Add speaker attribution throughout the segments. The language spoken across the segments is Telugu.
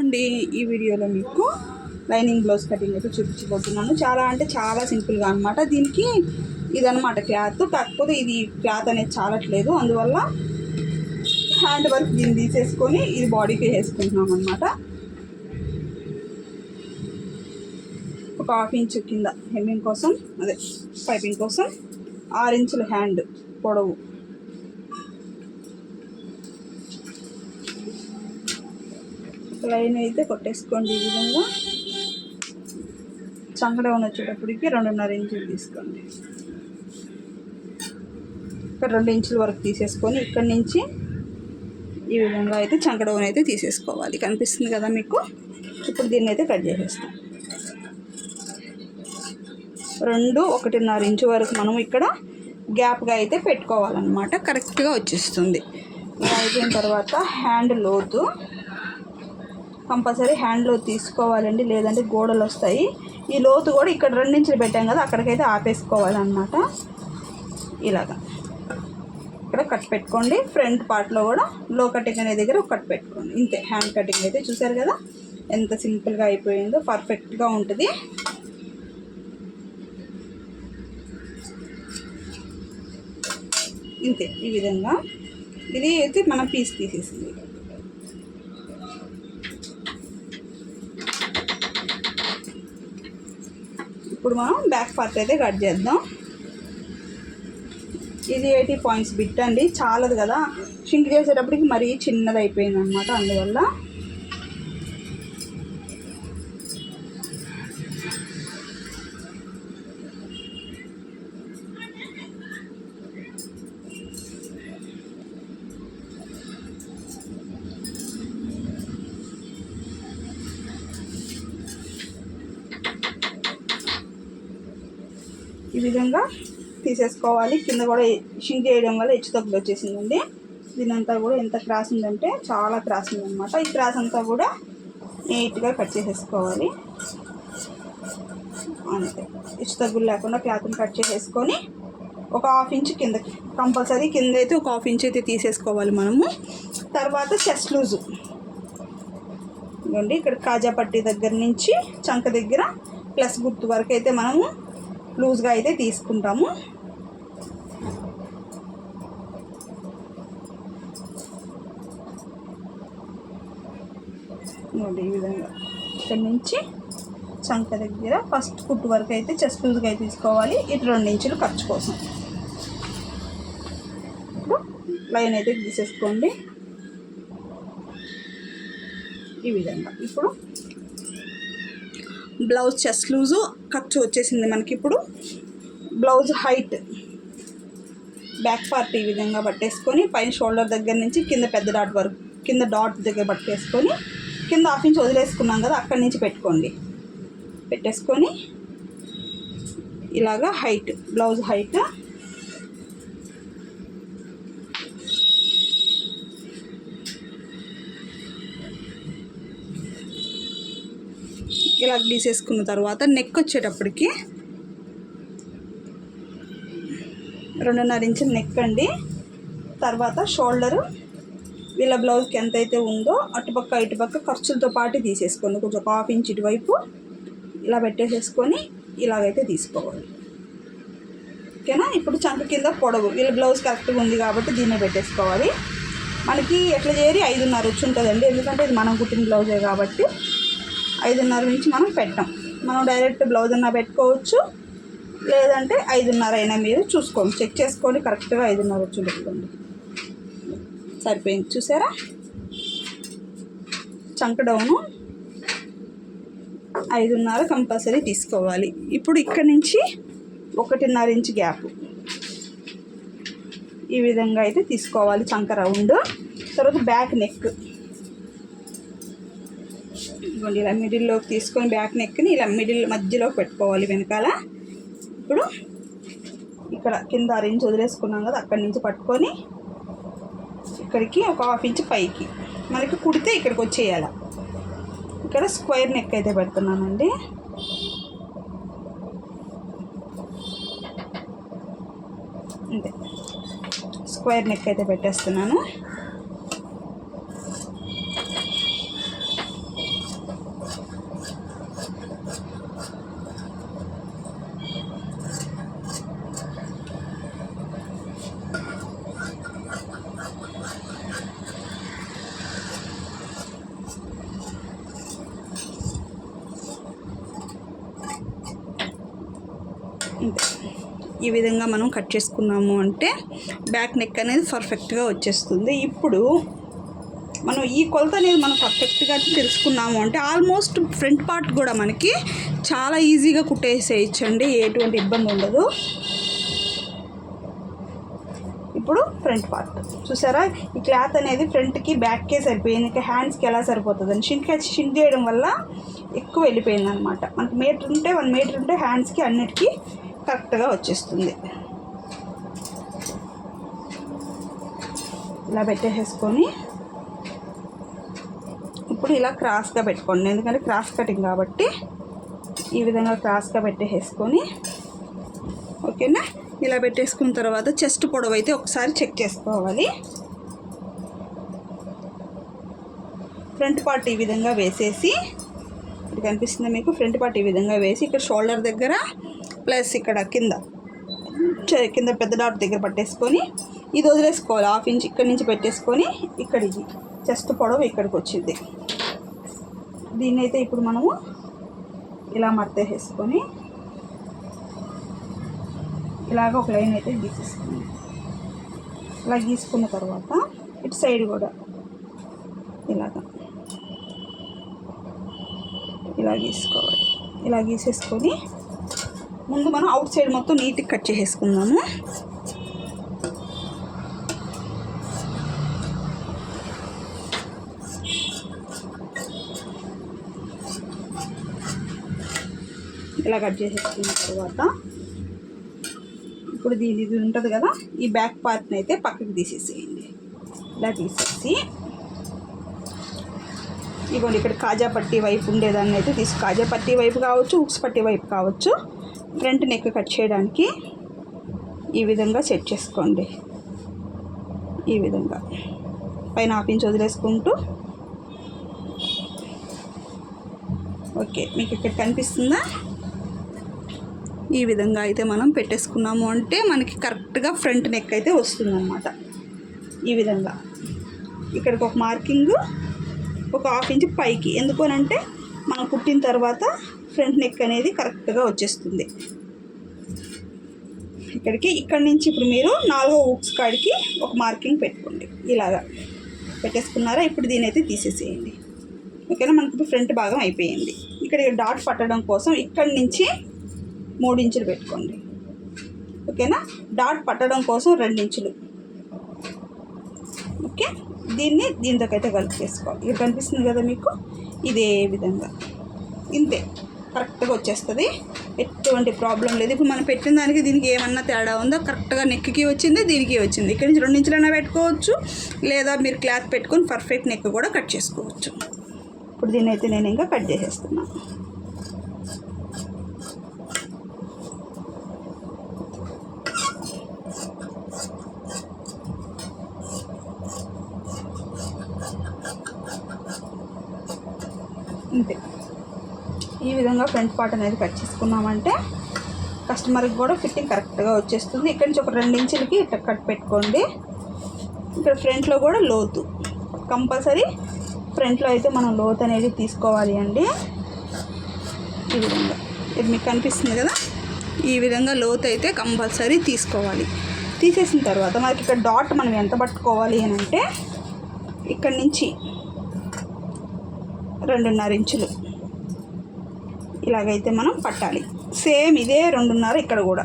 Speaker 1: అండి, ఈ వీడియోలో మీకు లైనింగ్ బ్లౌజ్ కటింగ్ అయితే చూపించబోతున్నాను. చాలా అంటే చాలా సింపుల్గా అనమాట. దీనికి ఇదనమాట క్లాత్, కాకపోతే ఇది క్లాత్ అనేది చాలట్లేదు, అందువల్ల హ్యాండ్ వర్క్ దీన్ని తీసేసుకొని ఇది బాడీకి వేసుకుంటున్నాం అనమాట. ఒక 1/2 ఇంచ్ కింద హెమ్మింగ్ కోసం, అదే పైపింగ్ కోసం 6 ఇంచుల హ్యాండ్ పొడవు. లైన్ అయితే కొట్టేసుకోండి. ఈ విధంగా చంకడౌన్ వచ్చేటప్పటికి 2.5 ఇంచులు తీసుకోండి. ఇక్కడ 2 ఇంచుల వరకు తీసేసుకొని ఇక్కడి నుంచి ఈ విధంగా అయితే చంకడౌన్ అయితే తీసేసుకోవాలి. కనిపిస్తుంది కదా మీకు. ఇప్పుడు దీన్ని అయితే కట్ చేసేస్తాం. 1.5 ఇంచు వరకు మనం ఇక్కడ గ్యాప్గా అయితే పెట్టుకోవాలన్నమాట. కరెక్ట్గా వచ్చేస్తుంది. ఇలా అయిపోయిన తర్వాత హ్యాండ్ లోతు కంపల్సరీ హ్యాండ్ లోతు తీసుకోవాలండి, లేదంటే గోడలు వస్తాయి. ఈ లోతు కూడా ఇక్కడ 2 ఇంచులు పెట్టాం కదా, అక్కడికైతే ఆపేసుకోవాలన్నమాట. ఇలాగా ఇక్కడ కట్ పెట్టుకోండి. ఫ్రంట్ పార్ట్లో కూడా లో కటింగ్ అనే దగ్గర ఒక కట్ పెట్టుకోండి. ఇంతే. హ్యాండ్ కటింగ్ అయితే చూసారు కదా ఎంత సింపుల్గా అయిపోయిందో, పర్ఫెక్ట్గా ఉంటుంది. ఇంతే. ఈ విధంగా ఇది అయితే మన పీస్ తీసేసింది. ఇప్పుడు మనం బ్యాక్ పార్ట్ అయితే కట్ చేద్దాం. ఇది 80 పాయింట్స్ బిట్ అండి, చాలదు కదా. షింక్ చేసేటప్పటికి మరీ చిన్నది అయిపోయింది అనమాట. అందువల్ల ఈ విధంగా తీసేసుకోవాలి. కింద కూడా షింక్ చేయడం వల్ల హెచ్చు తగ్గులు వచ్చేసిందండి. దీనంతా కూడా ఎంత క్రాస్ ఉందంటే చాలా క్రాస్ ఉందన్నమాట. ఈ క్రాస్ అంతా కూడా నీట్గా కట్ చేసేసుకోవాలి. అంతే. హెచ్చు తగ్గులు లేకుండా క్లాత్ని కట్ చేసేసుకొని ఒక 1/2 ఇంచ్ కిందకి కంపల్సరీ కింద అయితే ఒక 1/2 ఇంచ్ అయితే తీసేసుకోవాలి మనము. తర్వాత చెస్ట్ లూజు ఇవ్వండి. ఇక్కడ కాజా పట్టీ దగ్గర నుంచి చంక దగ్గర ప్లస్ గుర్తు వరకు అయితే మనము లూజ్గా అయితే తీసుకుంటాము. ఈ విధంగా ఇక్కడ నుంచి చంక దగ్గర ఫస్ట్ కుట్టు వరకు అయితే చెస్ట్ లూజ్గా అయితే తీసుకోవాలి. ఇటు 2 ఇంచులు ఖర్చు కోసం. ఇప్పుడు లైన్ అయితే తీసేసుకోండి ఈ విధంగా. ఇప్పుడు బ్లౌజ్ చెస్ట్ లూజు ఖర్చు వచ్చేసింది మనకి. ఇప్పుడు బ్లౌజ్ హైట్ బ్యాక్ పార్ట్ ఈ విధంగా పట్టేసుకొని పైన షోల్డర్ దగ్గర నుంచి కింద పెద్ద డాట్ వరకు, కింద డాట్ దగ్గర పట్టేసుకొని కింద 1/2 ఇంచ్ వదిలేసుకున్నాం కదా, అక్కడి నుంచి పెట్టుకోండి. పెట్టేసుకొని ఇలాగా హైట్, బ్లౌజ్ హైట్ ఇలా గీసేసుకున్న తర్వాత నెక్ వచ్చేటప్పటికి 2.5 ఇంచుల నెక్ అండి. తర్వాత షోల్డరు వీళ్ళ బ్లౌజ్కి ఎంతైతే ఉందో అటుపక్క ఇటుపక్క ఖర్చులతో పాటు తీసేసుకోండి. కొంచెం 1/2 ఇంచ్ ఇటువైపు ఇలా పెట్టేసేసుకొని ఇలాగైతే తీసుకోవాలి. ఓకేనా. ఇప్పుడు చంక కింద పొడవు వీళ్ళ బ్లౌజ్ కరెక్ట్గా ఉంది కాబట్టి దీన్నే పెట్టేసుకోవాలి. మనకి ఎట్లా చేరి 5.5 వచ్చి ఉంటుందండి, ఎందుకంటే ఇది మనం కుట్టిన బ్లౌజే కాబట్టి 5.5 నుంచి మనం పెట్టాం. మనం డైరెక్ట్ బ్లౌజ్ అన్నా పెట్టుకోవచ్చు, లేదంటే 5.5 అయినా మీరు చూసుకోండి, చెక్ చేసుకోండి. కరెక్ట్గా 5.5 వచ్చి పెట్టుకోండి. సరిపోయింది. చూసారా. చంక డౌను 5.5 కంపల్సరీ తీసుకోవాలి. ఇప్పుడు ఇక్కడ నుంచి 1.5 ఇంచ్ గ్యాప్ ఈ విధంగా అయితే తీసుకోవాలి చంక రౌండ్. తర్వాత బ్యాక్ నెక్ ఇవ్వండి. ఇలా మిడిల్లోకి తీసుకొని బ్యాక్ నెక్ని ఇలా మిడిల్ మధ్యలోకి పెట్టుకోవాలి వెనకాల. ఇప్పుడు ఇక్కడ కింద 6 ఇంచ్ వదిలేసుకున్నాం కదా, అక్కడి నుంచి పట్టుకొని ఇక్కడికి ఒక 1/2 ఇంచ్ పైకి మనకి కుడితే ఇక్కడికి వచ్చేయాలి. ఇక్కడ స్క్వేర్ నెక్ అయితే పెడుతున్నానండి. అంతే. స్క్వేర్ నెక్ అయితే పెట్టేస్తున్నాను. ఇంతే. ఈ విధంగా మనం కట్ చేసుకున్నాము అంటే బ్యాక్ నెక్ అనేది పర్ఫెక్ట్గా వచ్చేస్తుంది. ఇప్పుడు మనం ఈ కొలత అనేది మనం పర్ఫెక్ట్గా తెలుసుకున్నాము అంటే ఆల్మోస్ట్ ఫ్రంట్ పార్ట్ కూడా మనకి చాలా ఈజీగా కుట్టేసేయచ్చండి, ఎటువంటి ఇబ్బంది ఉండదు. ఇప్పుడు ఫ్రంట్ పార్ట్ చూసారా, ఈ క్లాత్ అనేది ఫ్రంట్కి బ్యాక్కే సరిపోయింది, ఇంకా హ్యాండ్స్కి ఎలా సరిపోతుందని షింక్ చేయడం వల్ల ఎక్కువ వెళ్ళిపోయింది అనమాట. మనకి మీటర్ ఉంటే 1 మీటర్ ఉంటే హ్యాండ్స్కి అన్నిటికీ కరెక్ట్గా వచ్చేస్తుంది. ఇలా పెట్టేసుకొని ఇప్పుడు ఇలా క్రాస్గా పెట్టుకోండి, ఎందుకంటే క్రాస్ కటింగ్ కాబట్టి ఈ విధంగా క్రాస్గా పెట్టేసుకొని ఓకేనా. ఇలా పెట్టేసుకున్న తర్వాత చెస్ట్ పొడవు అయితే ఒకసారి చెక్ చేసుకోవాలి. ఫ్రంట్ పార్ట్ ఈ విధంగా వేసేసి, ఇది కనిపిస్తుంది మీకు, ఫ్రంట్ పార్ట్ ఈ విధంగా వేసి ఇక్కడ షోల్డర్ దగ్గర ప్లస్ ఇక్కడ కింద పెద్ద డాట్ దగ్గర పట్టేసుకొని ఇది వదిలేసుకోవాలి. 1/2 ఇంచ్ ఇక్కడి నుంచి పెట్టేసుకొని ఇక్కడికి చెస్ట్ పొడవు ఇక్కడికి వచ్చింది. దీన్ని అయితే ఇప్పుడు మనము ఇలా మడతేసుకొని ఇలాగ ఒక లైన్ అయితే గీసేసుకున్నాం. ఇలా గీసుకున్న తర్వాత ఇటు సైడ్ కూడా ఇలా గీసుకోవాలి. ఇలా గీసేసుకొని ముందు మనం అవుట్ సైడ్ మొత్తం నీట్గా కట్ చేసేసుకుందాము. ఇలా కట్ చేసేసుకున్న తర్వాత ఇప్పుడు ఇది ఉంటుంది కదా, ఈ బ్యాక్ పార్ట్ని అయితే పక్కకి తీసేసేయండి. ఇలా తీసేసి ఇదిగోండి ఇక్కడ కాజా పట్టీ వైపు ఉండేదాన్ని అయితే కాజా పట్టీ వైపు కావచ్చు, హుక్స్ పట్టీ వైపు కావచ్చు, ఫ్రంట్ నెక్ కట్ చేయడానికి ఈ విధంగా సెట్ చేసుకోండి. ఈ విధంగా పైన 1/2 ఇంచ్ వదిలేసుకుంటూ ఓకే, మీకు ఇక్కడ కనిపిస్తుందా? ఈ విధంగా అయితే మనం పెట్టేసుకున్నాము అంటే మనకి కరెక్ట్గా ఫ్రంట్ నెక్ అయితే వస్తుందన్నమాట. ఈ విధంగా ఇక్కడికి ఒక మార్కింగ్ ఒక 1/2 ఇంచ్ పైకి, ఎందుకనంటే మనం కుట్టిన తర్వాత ఫ్రంట్ నెక్ అనేది కరెక్ట్గా వచ్చేస్తుంది. ఇక్కడి నుంచి ఇప్పుడు మీరు 4వ హుక్స్ కాడికి ఒక మార్కింగ్ పెట్టుకోండి. ఇలాగా పెట్టేసుకున్నారా? ఇప్పుడు దీని అయితే తీసేసేయండి. ఓకేనా, మనకి ఇప్పుడు ఫ్రంట్ భాగం అయిపోయింది. ఇక్కడ డాట్ పట్టడం కోసం ఇక్కడి నుంచి 3 ఇంచులు పెట్టుకోండి. ఓకేనా, డాట్ పట్టడం కోసం 2 ఇంచులు. ఓకే, దీంతోకైతే కలిపేసుకోవాలి. ఇది కనిపిస్తుంది కదా మీకు, ఇదే విధంగా ఇంతే కరెక్ట్గా వచ్చేస్తుంది, ఎటువంటి ప్రాబ్లం లేదు. ఇప్పుడు మనం పెట్టిన దానికి దీనికి ఏమన్నా తేడా ఉందో, కరెక్ట్గా నెక్కి వచ్చింది, దీనికి వచ్చింది. ఇక్కడ నుంచి 2 ఇంచులైనా పెట్టుకోవచ్చు, లేదా మీరు క్లాత్ పెట్టుకొని పర్ఫెక్ట్ నెక్ కూడా కట్ చేసుకోవచ్చు. ఇప్పుడు దీన్ని అయితే నేను ఇంకా కట్ చేసేస్తున్నాను. ఇంతే, ఈ విధంగా ఫ్రంట్ పార్ట్ అనేది కట్ చేసుకున్నామంటే కస్టమర్కి కూడా ఫిట్టింగ్ కరెక్ట్గా వచ్చేస్తుంది. ఇక్కడ నుంచి ఒక 2 ఇంచులకి ఇట్లా కట్ పెట్టుకోండి. ఇక్కడ ఫ్రంట్లో కూడా లోతు కంపల్సరీ, ఫ్రంట్లో అయితే మనం లోతు అనేది తీసుకోవాలి అండి. ఈ విధంగా ఇది మీకు కనిపిస్తుంది కదా, ఈ విధంగా లోతు అయితే కంపల్సరీ తీసుకోవాలి. తీసేసిన తర్వాత మనకి ఇక్కడ డాట్ మనం ఎంత పట్టుకోవాలి అని అంటే ఇక్కడి నుంచి 2.5 ఇంచులు ఇలాగైతే మనం పట్టాలి. సేమ్ ఇదే 2.5 ఇక్కడ కూడా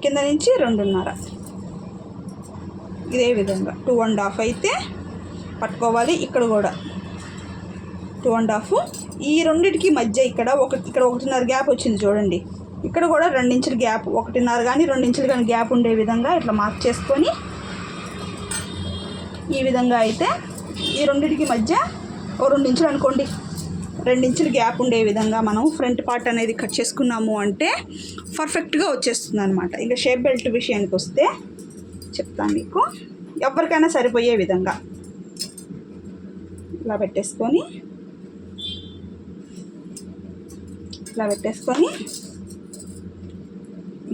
Speaker 1: కింద నుంచి 2.5 ఇదే విధంగా 2.5 అయితే పట్టుకోవాలి. ఇక్కడ కూడా 2.5. ఈ రెండింటికి మధ్య ఇక్కడ 1.5 గ్యాప్ వచ్చింది చూడండి. ఇక్కడ కూడా 2 ఇంచుల గ్యాప్, 1.5 కానీ 2 ఇంచులు కానీ గ్యాప్ ఉండే విధంగా ఇట్లా మార్క్ చేసుకొని ఈ విధంగా అయితే ఈ రెండింటికి మధ్య 2 ఇంచులు అనుకోండి, 2 ఇంచులు గ్యాప్ ఉండే విధంగా మనం ఫ్రంట్ పార్ట్ అనేది కట్ చేసుకున్నాము అంటే పర్ఫెక్ట్గా వచ్చేస్తుంది అనమాట. ఇంకా షేప్ బెల్ట్ విషయానికి వస్తే చెప్తాను మీకు, ఎవరికైనా సరిపోయే విధంగా ఇలా పెట్టేసుకొని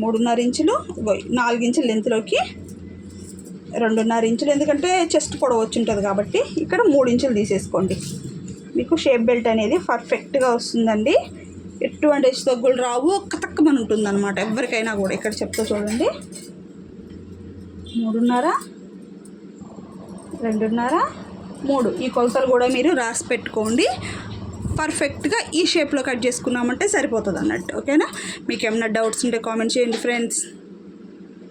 Speaker 1: 3.5 ఇంచులు 4 ఇంచుల లెంత్లోకి 2.5 ఇంచులు, ఎందుకంటే చెస్ట్ పొడవు వచ్చి ఉంటుంది కాబట్టి ఇక్కడ 3 ఇంచులు తీసేసుకోండి. మీకు షేప్ బెల్ట్ అనేది పర్ఫెక్ట్గా వస్తుందండి. ఎటువంటి హెచ్చు తగ్గులు రావు. టక్కుమని ఉంటుంది అనమాట ఎవరికైనా కూడా. ఇక్కడ చెప్తా చూడండి, 3.5, 2.5, 3 ఈ కొలతలు కూడా మీరు రాసి పెట్టుకోండి. పర్ఫెక్ట్గా ఈ షేప్లో కట్ చేసుకున్నామంటే సరిపోతుంది అన్నట్టు. ఓకేనా? మీకు ఏమైనా డౌట్స్ ఉంటే కామెంట్ చేయండి ఫ్రెండ్స్.